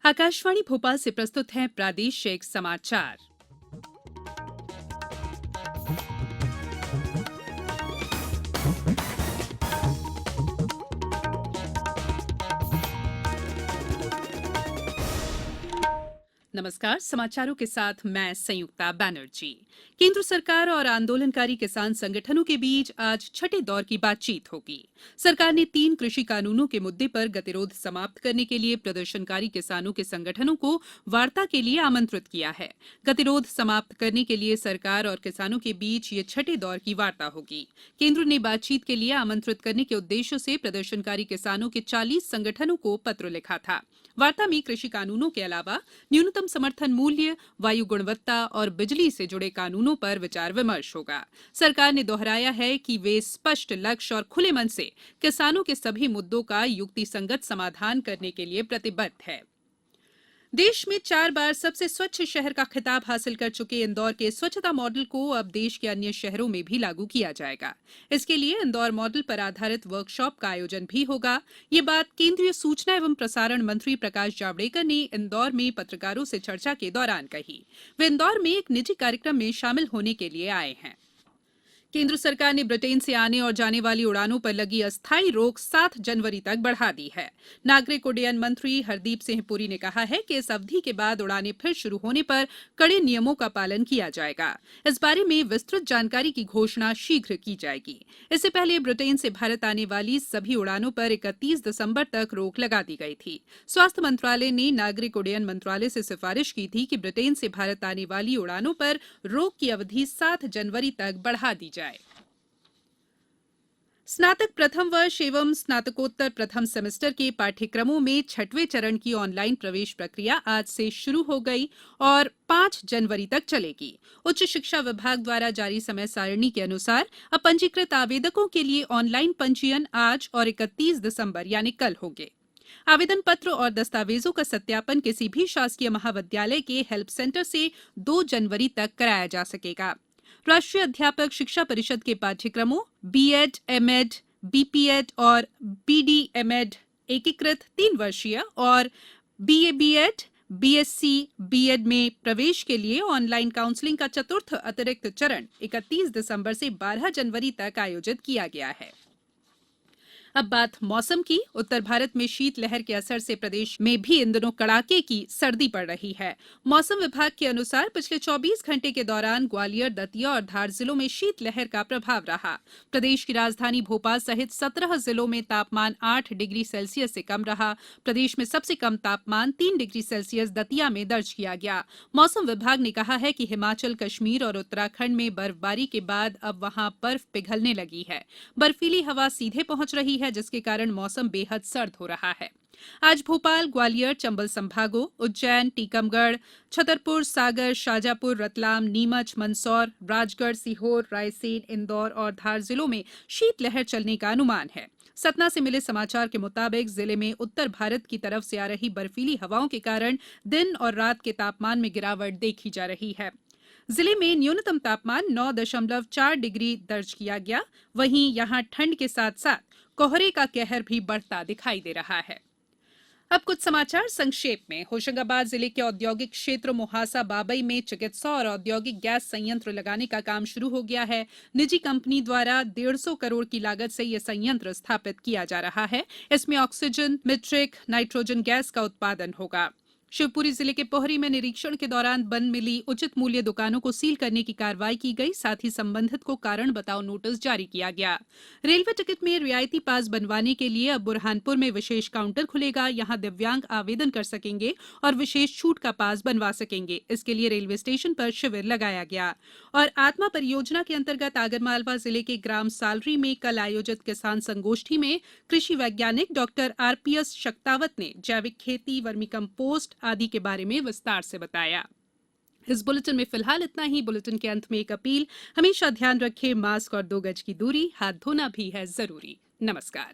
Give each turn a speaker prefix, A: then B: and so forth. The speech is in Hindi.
A: आकाशवाणी भोपाल से प्रस्तुत हैं प्रादेशिक समाचार। नमस्कार, समाचारों के साथ मैं संयुक्ता बैनर्जी। केंद्र सरकार और आंदोलनकारी किसान संगठनों के बीच आज छठे दौर की बातचीत होगी। सरकार ने 3 कृषि कानूनों के मुद्दे पर गतिरोध समाप्त करने के लिए प्रदर्शनकारी किसानों के संगठनों को वार्ता के लिए आमंत्रित किया है। गतिरोध समाप्त करने के लिए सरकार और किसानों के बीच ये छठे दौर की वार्ता होगी। केंद्र ने बातचीत के लिए आमंत्रित करने के उद्देश्य से प्रदर्शनकारी किसानों के 40 संगठनों को पत्र लिखा था। वार्ता में कृषि कानूनों के अलावा न्यूनतम समर्थन मूल्य, वायु गुणवत्ता और बिजली से जुड़े कानूनों पर विचार विमर्श होगा। सरकार ने दोहराया है कि वे स्पष्ट लक्ष्य और खुले मन से किसानों के सभी मुद्दों का युक्तिसंगत समाधान करने के लिए प्रतिबद्ध है। देश में 4 बार सबसे स्वच्छ शहर का खिताब हासिल कर चुके इंदौर के स्वच्छता मॉडल को अब देश के अन्य शहरों में भी लागू किया जाएगा। इसके लिए इंदौर मॉडल पर आधारित वर्कशॉप का आयोजन भी होगा। ये बात केंद्रीय सूचना एवं प्रसारण मंत्री प्रकाश जावड़ेकर ने इंदौर में पत्रकारों से चर्चा के दौरान कही। वे इंदौर में एक निजी कार्यक्रम में शामिल होने के लिए आए हैं। केंद्र सरकार ने ब्रिटेन से आने और जाने वाली उड़ानों पर लगी अस्थायी रोक 7 जनवरी तक बढ़ा दी है। नागरिक उड्डयन मंत्री हरदीप सिंह पुरी ने कहा है कि इस अवधि के बाद उड़ानें फिर शुरू होने पर कड़े नियमों का पालन किया जाएगा। इस बारे में विस्तृत जानकारी की घोषणा शीघ्र की जाएगी। इससे पहले ब्रिटेन से भारत आने वाली सभी उड़ानों पर 31 दिसंबर तक रोक लगा दी गई थी। स्वास्थ्य मंत्रालय ने नागरिक उड्डयन मंत्रालय से सिफारिश की थी कि ब्रिटेन से भारत आने वाली उड़ानों पर रोक की अवधि 7 जनवरी तक बढ़ा दी जाए। स्नातक प्रथम वर्ष एवं स्नातकोत्तर प्रथम सेमेस्टर के पाठ्यक्रमों में 6वें चरण की ऑनलाइन प्रवेश प्रक्रिया आज से शुरू हो गई और 5 जनवरी तक चलेगी। उच्च शिक्षा विभाग द्वारा जारी समय सारिणी के अनुसार अब पंजीकृत आवेदकों के लिए ऑनलाइन पंजीयन आज और 31 दिसंबर यानी कल होंगे। आवेदन पत्र और दस्तावेजों का सत्यापन किसी भी शासकीय महाविद्यालय के हेल्प सेंटर से 2 जनवरी तक कराया जा सकेगा। राष्ट्रीय अध्यापक शिक्षा परिषद के पाठ्यक्रमों बीएड, एमएड, बीपीएड और बीडीएमएड एकीकृत 3 वर्षीय और बीए बीएड, बीएससी बीएड में प्रवेश के लिए ऑनलाइन काउंसलिंग का चतुर्थ अतिरिक्त चरण 31 दिसंबर से 12 जनवरी तक आयोजित किया गया है। अब बात मौसम की। उत्तर भारत में शीतलहर के असर से प्रदेश में भी इन दिनों कड़ाके की सर्दी पड़ रही है। मौसम विभाग के अनुसार पिछले 24 घंटे के दौरान ग्वालियर, दतिया और धार जिलों में शीतलहर का प्रभाव रहा। प्रदेश की राजधानी भोपाल सहित 17 जिलों में तापमान 8 डिग्री सेल्सियस से कम रहा। प्रदेश में सबसे कम तापमान 3 डिग्री सेल्सियस दतिया में दर्ज किया गया। मौसम विभाग ने कहा है कि हिमाचल, कश्मीर और उत्तराखंड में बर्फबारी के बाद अब वहां बर्फ पिघलने लगी है। बर्फीली हवा सीधे पहुंच रही है, जिसके कारण मौसम बेहद सर्द हो रहा है। आज भोपाल, ग्वालियर, चंबल संभागों, उज्जैन, टीकमगढ़, छतरपुर, सागर, शाजापुर, रतलाम, नीमच, मंदसौर, राजगढ़, सीहोर, रायसेन, इंदौर और धार जिलों में शीतलहर चलने का अनुमान है। सतना से मिले समाचार के मुताबिक जिले में उत्तर भारत की तरफ से आ रही बर्फीली हवाओं के कारण दिन और रात के तापमान में गिरावट देखी जा रही है। जिले में न्यूनतम तापमान 9.4 डिग्री दर्ज किया गया। वहीं यहां ठंड के साथ साथ कोहरे का कहर भी बढ़ता दिखाई दे रहा है। अब कुछ समाचार संक्षेप में। होशंगाबाद जिले के औद्योगिक क्षेत्र मोहासा बाबई में चिकित्सा और औद्योगिक गैस संयंत्र लगाने का काम शुरू हो गया है। निजी कंपनी द्वारा 150 करोड़ की लागत से यह संयंत्र स्थापित किया जा रहा है। इसमें ऑक्सीजन, मीट्रिक, नाइट्रोजन गैस का उत्पादन होगा। शिवपुरी जिले के पोहरी में निरीक्षण के दौरान बंद मिली उचित मूल्य दुकानों को सील करने की कार्रवाई की गई। साथ ही संबंधित को कारण बताओ नोटिस जारी किया गया। रेलवे टिकट में रियायती पास बनवाने के लिए अब बुरहानपुर में विशेष काउंटर खुलेगा। यहां दिव्यांग आवेदन कर सकेंगे और विशेष छूट का पास बनवा सकेंगे। इसके लिए रेलवे स्टेशन पर शिविर लगाया गया। और आत्मा परियोजना के अंतर्गत आगरमालवा जिले के ग्राम सालरी में कल आयोजित किसान संगोष्ठी में कृषि वैज्ञानिक डॉक्टर आरपीएस शक्तावत ने जैविक खेती, वर्मी कंपोस्ट आदि के बारे में विस्तार से बताया। इस बुलेटिन में फिलहाल इतना ही। बुलेटिन के अंत में एक अपील, हमेशा ध्यान रखें, मास्क और 2 गज की दूरी, हाथ धोना भी है जरूरी। नमस्कार।